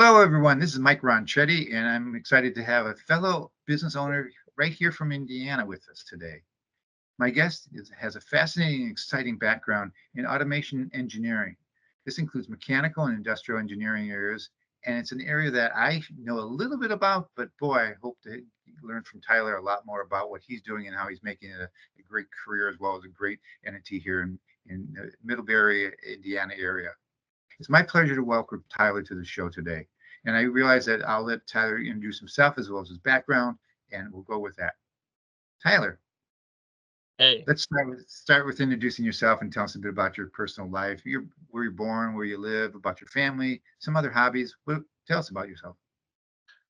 Hello, everyone. This is Mike Ronchetti, and I'm excited to have a fellow business owner right here from Indiana with us today. My guest has a fascinating and exciting background in automation engineering. This includes mechanical and industrial engineering areas, and it's an area that I know a little bit about, but boy, I hope to learn from Tyler a lot more about what he's doing and how he's making it a great career as well as a great entity here in the Middlebury, Indiana area. It's my pleasure to welcome Tyler to the show today. And I realize that I'll let Tyler introduce himself as well as his background, and we'll go with that. Tyler, Hey, let's start with introducing yourself and tell us a bit about your personal life, where you're born, where you live, about your family, some other hobbies. Tell us about yourself.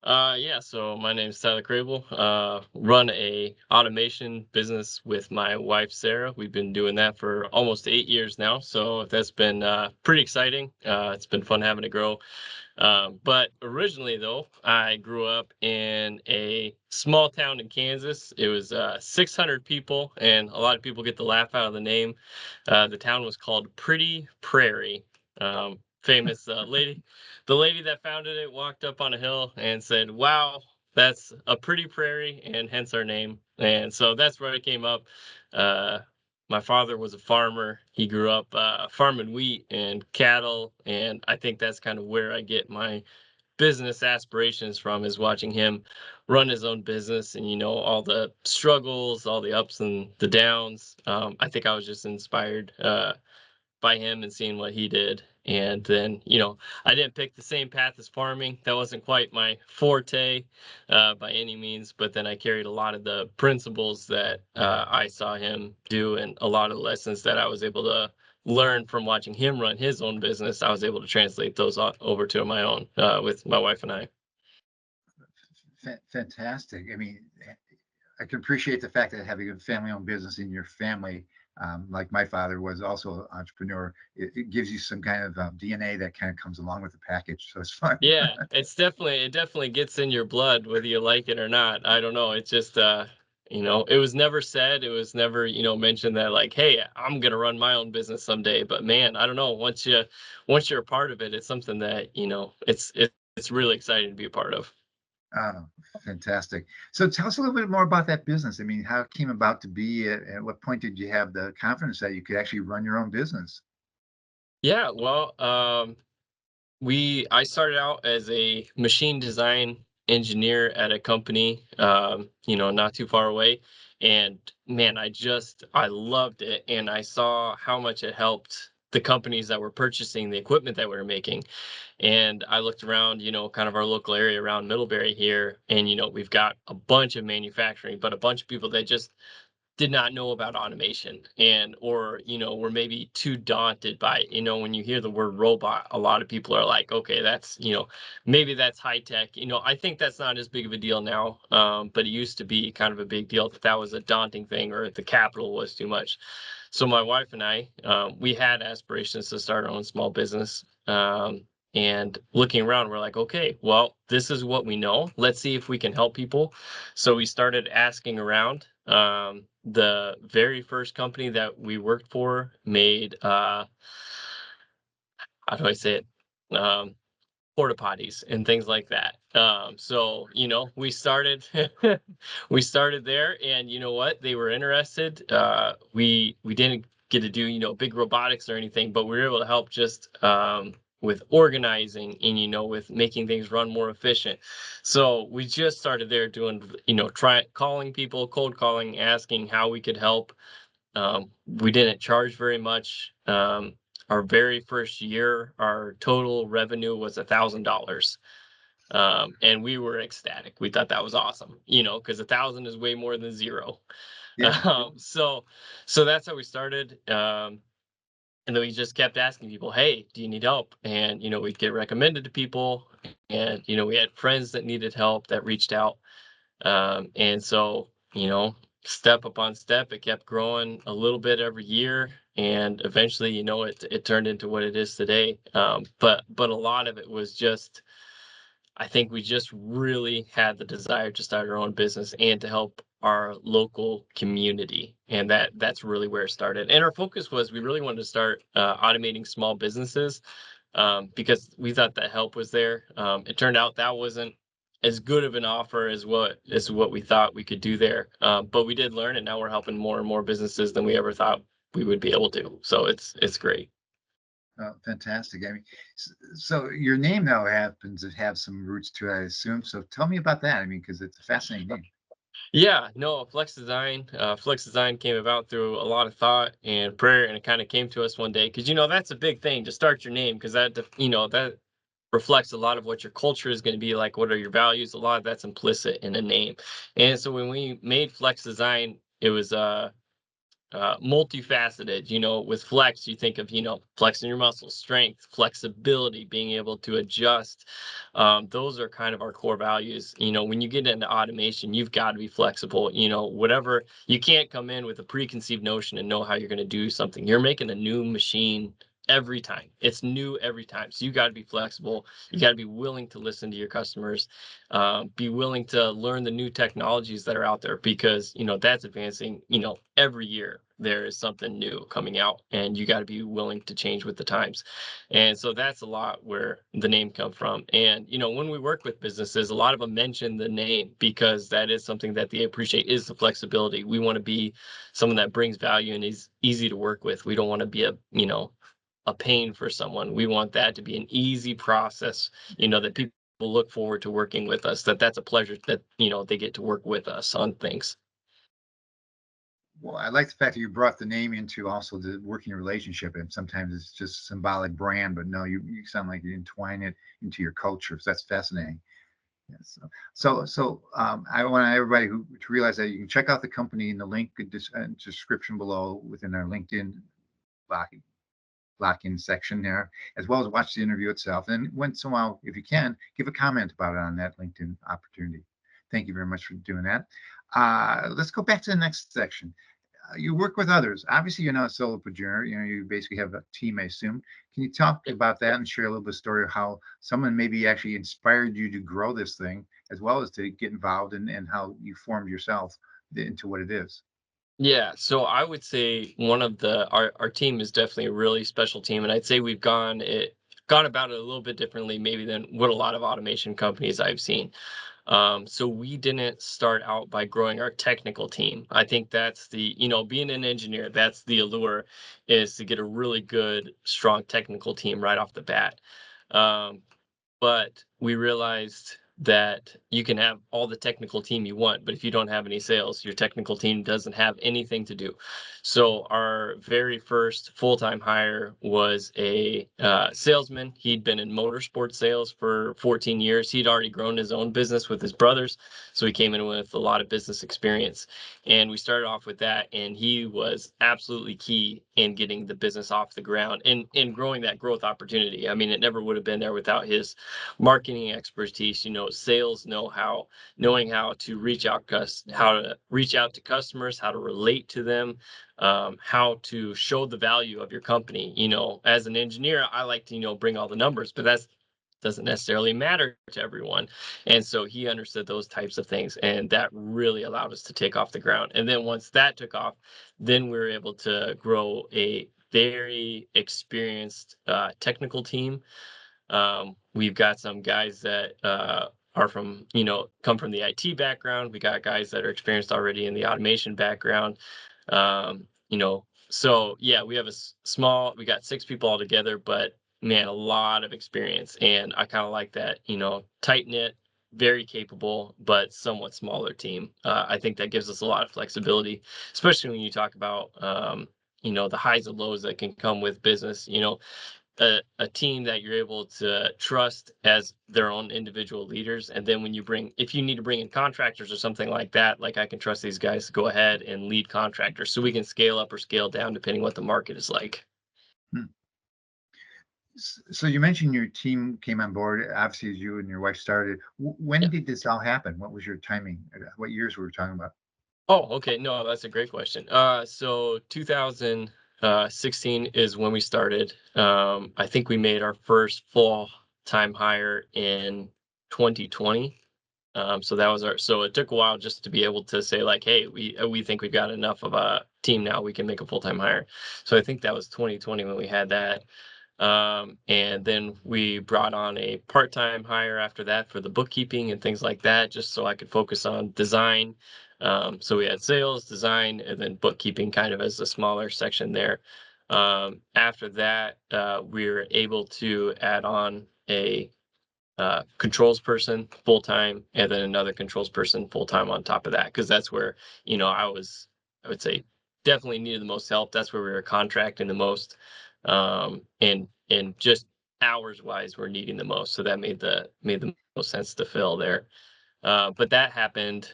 yeah, so my name's Tyler Krehbiel. Run a automation business with my wife Sarah. We've been doing that for almost 8 years now, so that's been pretty exciting. It's been fun having it grow. But originally, though, I grew up in a small town in Kansas. It was 600 people, and a lot of people get the laugh out of the name. The town was called Pretty Prairie. Famous lady, the lady that founded it walked up on a hill and said, "Wow, that's a pretty prairie," and hence our name. And so that's where it came up. Uh, my father was a farmer. He grew up farming wheat and cattle, and I think that's kind of where I get my business aspirations from, is watching him run his own business and all the struggles, all the ups and the downs. I think I was just inspired by him and seeing what he did. And then, I didn't pick the same path as farming. That wasn't quite my forte by any means. But then I carried a lot of the principles that I saw him do, and a lot of the lessons that I was able to learn from watching him run his own business. I was able to translate those over to my own with my wife and I. Fantastic. I mean, I can appreciate the fact that having a family-owned business in your family, like my father was also an entrepreneur, it gives you some kind of DNA that kind of comes along with the package. So it's fun. Yeah, it definitely gets in your blood whether you like it or not. I don't know. It's just it was never said, it was never, mentioned that like, hey, I'm gonna run my own business someday. But man, I don't know. Once you're a part of it, it's something that, it's really exciting to be a part of. Oh, fantastic. So tell us a little bit more about that business. I mean, how it came about to be, at what point did you have the confidence that you could actually run your own business? Yeah, well, I started out as a machine design engineer at a company, not too far away. And man, I loved it. And I saw how much it helped the companies that were purchasing the equipment that we were making. And I looked around, kind of our local area around Middlebury here. And, we've got a bunch of manufacturing, but a bunch of people that just did not know about automation, and or were maybe too daunted by it. When you hear the word robot, a lot of people are like, okay, that's maybe that's high tech. I think that's not as big of a deal now, but it used to be kind of a big deal that was a daunting thing, or the capital was too much. So my wife and I, we had aspirations to start our own small business. And looking around, we're like, okay, well, this is what we know. Let's see if we can help people. So we started asking around. The very first company that we worked for made, how do I say it? Porta potties and things like that. So we started we started there, and you know what? They were interested. We didn't get to do big robotics or anything, but we were able to help just with organizing and with making things run more efficient. So we just started there doing try calling people, cold calling, asking how we could help. We didn't charge very much. Our very first year, our total revenue was $1,000. And we were ecstatic. We thought that was awesome, because 1,000 is way more than zero. Yeah. So, so that's how we started. And then we just kept asking people, "Hey, do you need help?" And we'd get recommended to people, and we had friends that needed help that reached out. And so, step upon step, it kept growing a little bit every year. And eventually, it turned into what it is today. But a lot of it was just, I think we just really had the desire to start our own business and to help our local community. And that's really where it started. And our focus was, we really wanted to start automating small businesses because we thought that help was there. It turned out that wasn't as good of an offer as what we thought we could do there. But we did learn, and now we're helping more and more businesses than we ever thought we would be able to. So it's great. Oh, fantastic. I mean, so your name now happens to have some roots to it, I assume. So tell me about that. I mean, because it's a fascinating name. Yeah, no, Flex Design came about through a lot of thought and prayer, and it kind of came to us one day because that's a big thing to start your name because that reflects a lot of what your culture is going to be like. What are your values? A lot of that's implicit in a name, and so when we made Flex Design, it was multifaceted. With flex, you think of flexing your muscles, strength, flexibility, being able to adjust. Those are kind of our core values. When you get into automation, you've got to be flexible. Whatever, you can't come in with a preconceived notion and know how you're going to do something. You're making a new machine every time. It's new every time, so you got to be flexible. You got to be willing to listen to your customers, be willing to learn the new technologies that are out there, because that's advancing. Every year there is something new coming out, and you got to be willing to change with the times. And so that's a lot where the name come from. And when we work with businesses, a lot of them mention the name because that is something that they appreciate, is the flexibility. We want to be someone that brings value and is easy to work with. We don't want to be a pain for someone. We want that to be an easy process, that people look forward to working with us, that's a pleasure, that they get to work with us on things. Well, I like the fact that you brought the name into also the working relationship. And sometimes it's just symbolic brand, but no, you sound like you entwine it into your culture. So that's fascinating. Yes. I want everybody to realize that you can check out the company in the link description below within our LinkedIn lock, lock-in section there, as well as watch the interview itself. And once in a while, if you can, give a comment about it on that LinkedIn opportunity. Thank you very much for doing that. Let's go back to the next section. You work with others. Obviously, you're not a solopreneur. You basically have a team, I assume. Can you talk about that and share a little bit of story of how someone maybe actually inspired you to grow this thing, as well as to get involved and how you formed yourself into what it is? Yeah, so I would say one of our team is definitely a really special team, and I'd say we've gone about it a little bit differently maybe than what a lot of automation companies I've seen. So we didn't start out by growing our technical team. I think that's being an engineer, that's the allure, is to get a really good, strong technical team right off the bat. Um, but we realized that you can have all the technical team you want, but if you don't have any sales, your technical team doesn't have anything to do. So our very first full-time hire was a salesman. He'd been in motorsport sales for 14 years. He'd already grown his own business with his brothers, so he came in with a lot of business experience. And we started off with that, and he was absolutely key in getting the business off the ground and in growing that growth opportunity. I mean, it never would have been there without his marketing expertise, sales know-how, knowing how to reach out to customers, how to relate to them, how to show the value of your company. As an engineer, I like to bring all the numbers, but that doesn't necessarily matter to everyone. And so he understood those types of things, and that really allowed us to take off the ground. And then once that took off, then we were able to grow a very experienced technical team. We've got some guys that come from the IT background. We got guys that are experienced already in the automation background. So yeah, we have we got 6 people all together, but man, a lot of experience. And I kind of like that, tight knit, very capable, but somewhat smaller team. I think that gives us a lot of flexibility, especially when you talk about, the highs and lows that can come with business. A team that you're able to trust as their own individual leaders. And then if you need to bring in contractors or something like that, like I can trust these guys to go ahead and lead contractors so we can scale up or scale down depending what the market is like. Hmm. So you mentioned your team came on board, obviously, as you and your wife started. When Yeah. did this all happen? What was your timing? What years were we talking about? Oh, okay. No, that's a great question. So 2016 is when we started. I think we made our first full time hire in 2020. So it took a while just to be able to say like, hey, we think we've got enough of a team now. We can make a full time hire. So I think that was 2020 when we had that. And then we brought on a part-time hire after that for the bookkeeping and things like that, just so I could focus on design. So we had sales, design, and then bookkeeping kind of as a smaller section there. After that, we were able to add on a controls person full time, and then another controls person full time on top of that, because that's where I would say, definitely needed the most help. That's where we were contracting the most, and just hours wise, we're needing the most. So that made the most sense to fill there. But that happened.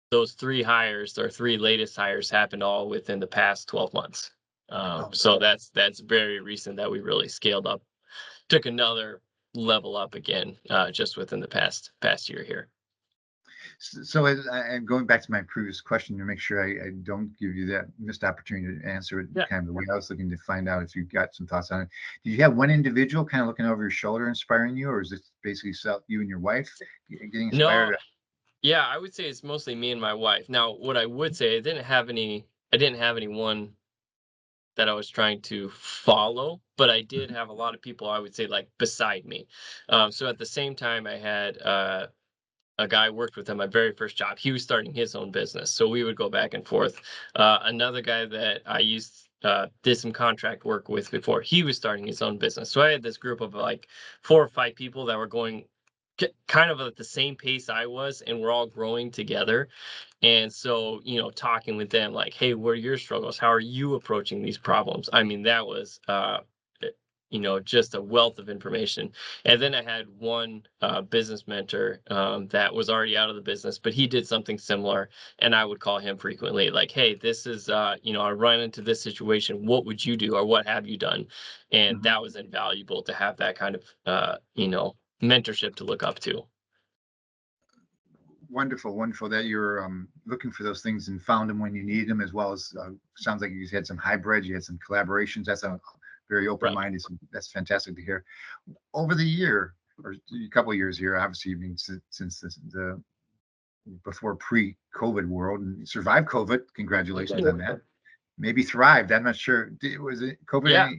Those three hires, or three latest hires, happened all within the past 12 months. Oh, So that's very recent that we really scaled up, took another level up again, just within the past year here. so I'm going back to my previous question to make sure I don't give you that missed opportunity to answer it Yeah. kind of the way I was looking to find out if you got some thoughts on it. Did you have one individual kind of looking over your shoulder inspiring you, or is it basically self, you and your wife getting No, inspired? yeah, I would say it's mostly me and my wife. Now, what I would say, I didn't have anyone that I was trying to follow, but I did Mhm, have a lot of people, I would say, like, beside me. So at the same time, I had a guy I worked with on my very first job. He was starting his own business, so we would go back and forth. Another guy that I used did some contract work with before. He was starting his own business, so I had this group of like 4 or 5 people that were going kind of at the same pace I was, and we're all growing together. And so, talking with them like, "Hey, what are your struggles? How are you approaching these problems?" I mean, that was, eh, just a wealth of information. And then I had one business mentor that was already out of the business, but he did something similar. And I would call him frequently, like, "Hey, this is, I run into this situation. What would you do, or what have you done?" And mhm. that was invaluable to have that kind of, mentorship to look up to. Wonderful, wonderful that you're looking for those things and found them when you need them, as well as sounds like you had some hybrids, you had some collaborations. That's a very Right. open-minded. So that's fantastic to hear. Over the year, or a couple of years here, obviously, you've been since the before pre-COVID world and survived COVID. Congratulations on that. Maybe thrived. I'm not sure. Was it COVID? Yeah.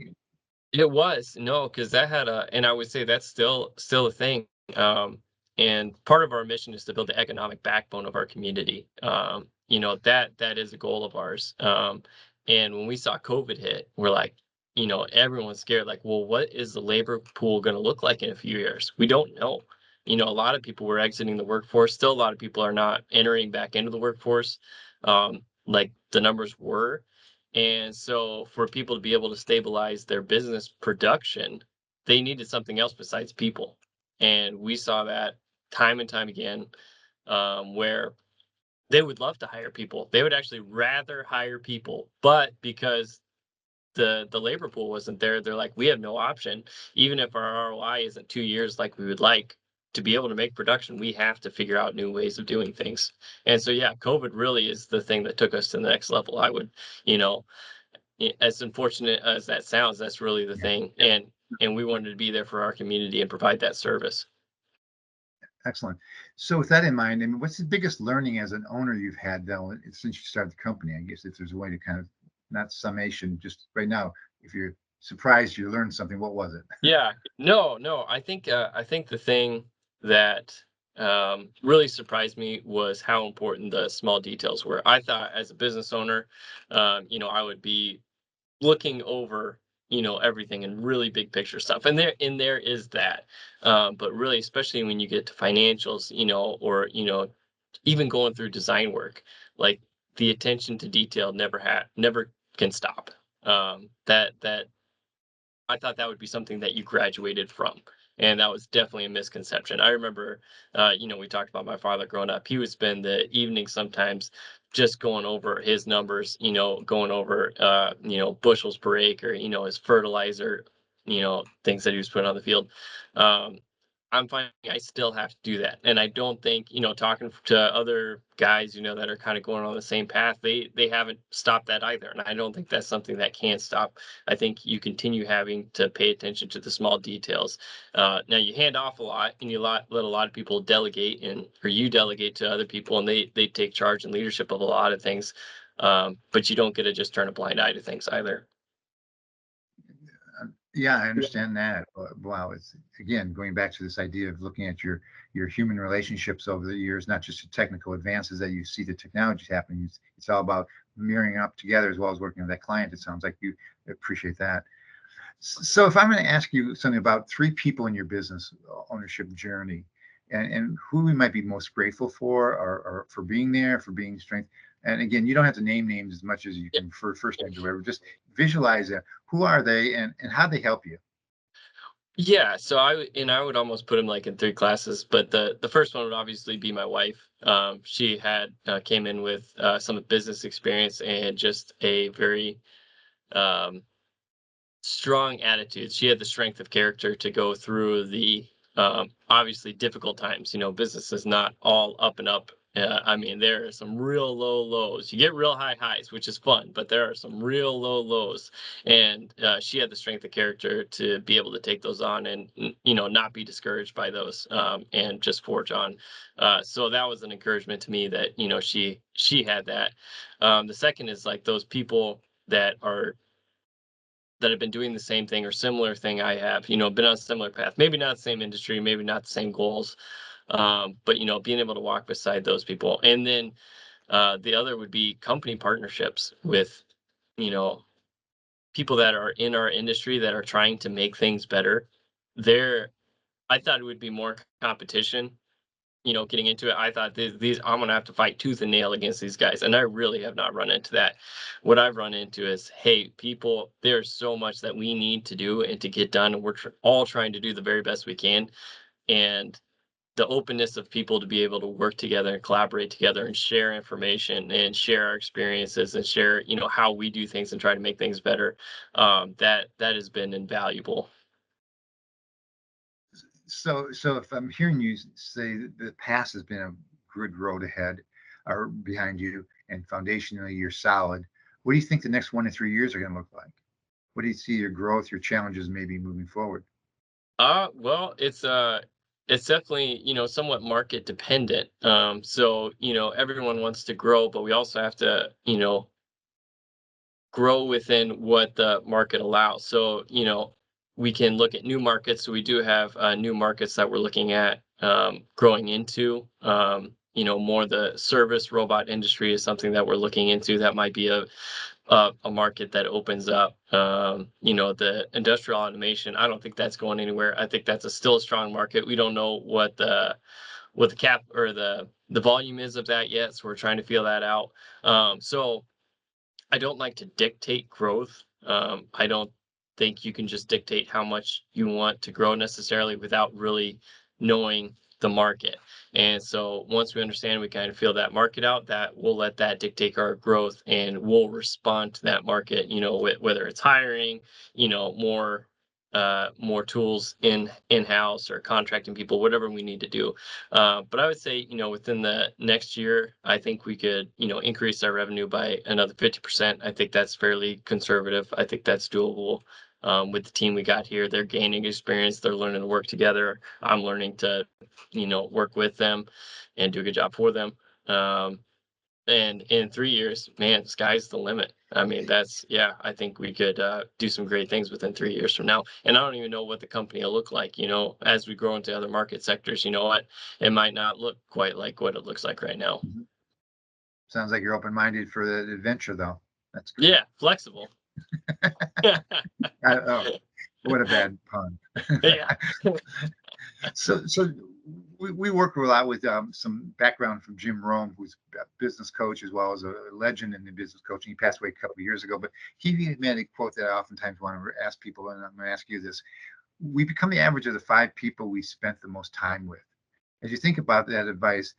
It was. No, because that had a, and I would say that's still a thing. And part of our mission is to build the economic backbone of our community. That is a goal of ours. And when we saw COVID hit, we're like, everyone's scared. Like, well, what is the labor pool going to look like in a few years? We don't know. A lot of people were exiting the workforce. Still, a lot of people are not entering back into the workforce, like the numbers were. And so for people to be able to stabilize their business production, they needed something else besides people. And we saw that time and time again, where they would love to hire people. They would actually rather hire people, but because the labor pool wasn't there, they're like, we have no option. Even if our ROI isn't 2 years like we would like to be able to make production, we have to figure out new ways of doing things. And so, yeah, COVID really is the thing that took us to the next level. I would, you know, as unfortunate as that sounds, that's really the Yeah. thing. And we wanted to be there for our community and provide that service. Excellent. So with that in mind, I mean, what's the biggest learning as an owner you've had though since you started the company? I guess if there's a way to kind of not summation, just right now, if you're surprised you learned something, what was it? Yeah. No. I think the thing that really surprised me was how important the small details were. I thought as a business owner, I would be looking over, everything and really big picture stuff. And there is that. But really, especially when you get to financials, or even going through design work, like the attention to detail never can stop. That I thought that would be something that you graduated from. And that was definitely a misconception. I remember, we talked about my father growing up. He would spend the evening sometimes just going over his numbers, going over, bushels per acre, his fertilizer, things that he was putting on the field. Um, I'm finding I still have to do that. And I don't think, talking to other guys, that are kind of going on the same path, they haven't stopped that either. And I don't think that's something that can stop. I think you continue having to pay attention to the small details. Now you hand off a lot, and let a lot of people delegate, or you delegate to other people, and they take charge and leadership of a lot of things. But you don't get to just turn a blind eye to things either. Yeah, I Yeah. understand that. Wow, it's again going back to this idea of looking at your human relationships over the years, not just the technical advances that you see the technology happening. It's all about mirroring up together as well as working with that client. It sounds like you appreciate that. So if I'm going to ask you something about three people in your business ownership journey and who we might be most grateful for or for being there, for being strength. And again, you don't have to name names as much as you can for first names or whatever. Just visualize it. Who are they and how they help you? Yeah, so I would almost put him like in three classes, but the first one would obviously be my wife. She had came in with some business experience and just a very um, strong attitude. She had the strength of character to go through the obviously difficult times. You know, business is not all up and up. I mean, there are some real low lows. You get real high highs, which is fun, but there are some real low lows. And she had the strength of character to be able to take those on and you know not be discouraged by those and just forge on. So that was an encouragement to me that you know she had that. The second is like those people that have been doing the same thing or similar thing I have, you know, been on a similar path. Maybe not the same industry, maybe not the same goals, but you know, being able to walk beside those people. And then the other would be company partnerships with, you know, people that are in our industry that are trying to make things better. There, I thought it would be more competition, you know, getting into it. I thought these I'm gonna have to fight tooth and nail against these guys, and I really have not run into that. What I've run into is, hey, people, there's so much that we need to do and to get done, and we're all trying to do the very best we can. And the openness of people to be able to work together and collaborate together and share information and share our experiences and share, you know, how we do things and try to make things better. That has been invaluable. So if I'm hearing you say that the past has been a good road ahead or behind you and foundationally you're solid, what do you think the next 1 to 3 years are going to look like? What do you see your growth, your challenges maybe moving forward? Well, it's definitely, you know, somewhat market dependent. So, you know, everyone wants to grow, but we also have to, you know, grow within what the market allows. So, you know, we can look at new markets. So we do have new markets that we're looking at growing into. You know, more the service robot industry is something that we're looking into. That might be a market that opens up. You know, the industrial automation. I don't think that's going anywhere. I think that's still a strong market. We don't know what the cap or the volume is of that yet, so we're trying to feel that out. So I don't like to dictate growth. I don't think you can just dictate how much you want to grow necessarily without really knowing the market. And so once we understand, we kind of feel that market out, that we'll let that dictate our growth and we'll respond to that market, you know, whether it's hiring, you know, more tools in-house or contracting people, whatever we need to do. But I would say, you know, within the next year, I think we could, you know, increase our revenue by another 50%. I think that's fairly conservative. I think that's doable. With the team we got here, they're gaining experience. They're learning to work together. I'm learning to, you know, work with them and do a good job for them. Um, and in 3 years, man, sky's the limit. I mean, that's yeah. I think we could do some great things within 3 years from now. And I don't even know what the company will look like. You know, as we grow into other market sectors, you know what, it might not look quite like what it looks like right now. Mhm. Sounds like you're open-minded for the adventure, though. That's good. Yeah, flexible. Yeah, Oh, what a bad pun. So we work a lot with some background from Jim Rome, who's a business coach as well as a legend in the business coaching. He passed away a couple of years ago, but he made a quote that I oftentimes want to ask people, and I'm going to ask you this: we become the average of the five people we spent the most time with. As you think about that advice,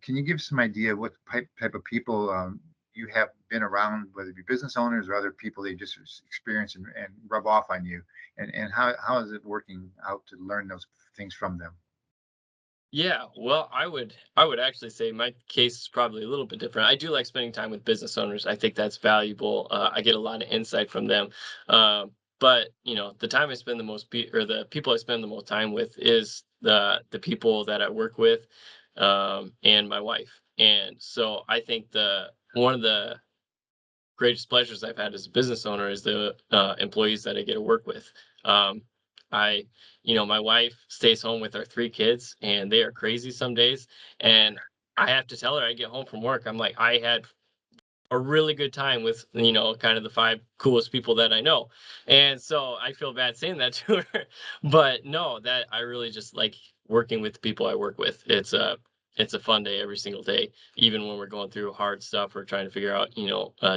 can you give some idea of what type of people you have been around, whether it be business owners or other people they just experience and rub off on you, and how is it working out to learn those things from them? Yeah, well, I would actually say my case is probably a little bit different. I do like spending time with business owners. I think that's valuable. I get a lot of insight from them. But you know, the time I spend the most or the people I spend the most time with is the people that I work with, and my wife. And so I think the one of the greatest pleasures I've had as a business owner is the employees that I get to work with. Um, I, my wife stays home with our 3 kids, and they are crazy some days. And I have to tell her I get home from work. I'm like, I had a really good time with, kind of the 5 coolest people that I know. And so I feel bad saying that to her. But no, that I really just like working with the people I work with. It's a fun day every single day, even when we're going through hard stuff or trying to figure out,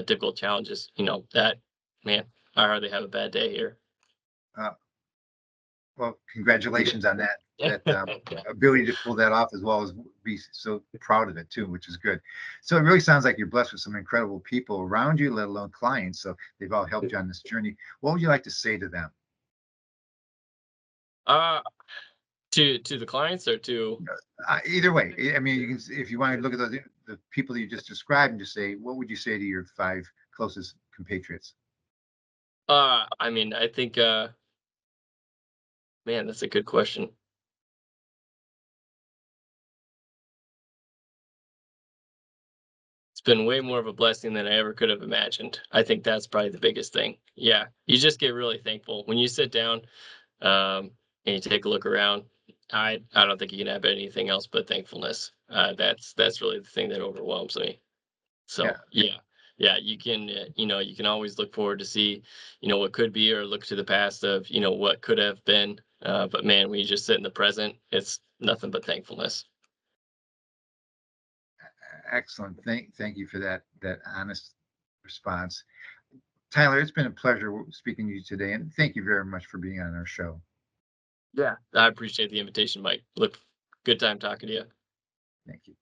difficult challenges, that man, I hardly have a bad day here. Uh, well, congratulations on that ability to pull that off, as well as be so proud of it too, which is good. So it really sounds like you're blessed with some incredible people around you, let alone clients. So they've all helped you on this journey. What would you like to say to them? Uh, to the clients or to Either way, I mean, you can, if you want to look at the people that you just described and just say, what would you say to your 5 closest compatriots? I mean, I think man, that's a good question. It's been way more of a blessing than I ever could have imagined. I think that's probably the biggest thing. Yeah, you just get really thankful when you sit down, and you take a look around. I don't think you can have anything else but thankfulness. That's really the thing that overwhelms me. Yeah, So yeah, yeah, you can you can always look forward to see what could be, or look to the past of what could have been. But man, when you just sit in the present, it's nothing but thankfulness. excellent. Thank you for that honest response. Tyler, it's been a pleasure speaking to you today, and thank you very much for being on our show. Yeah, I appreciate the invitation, Mike. Look, good time talking to you. Thank you.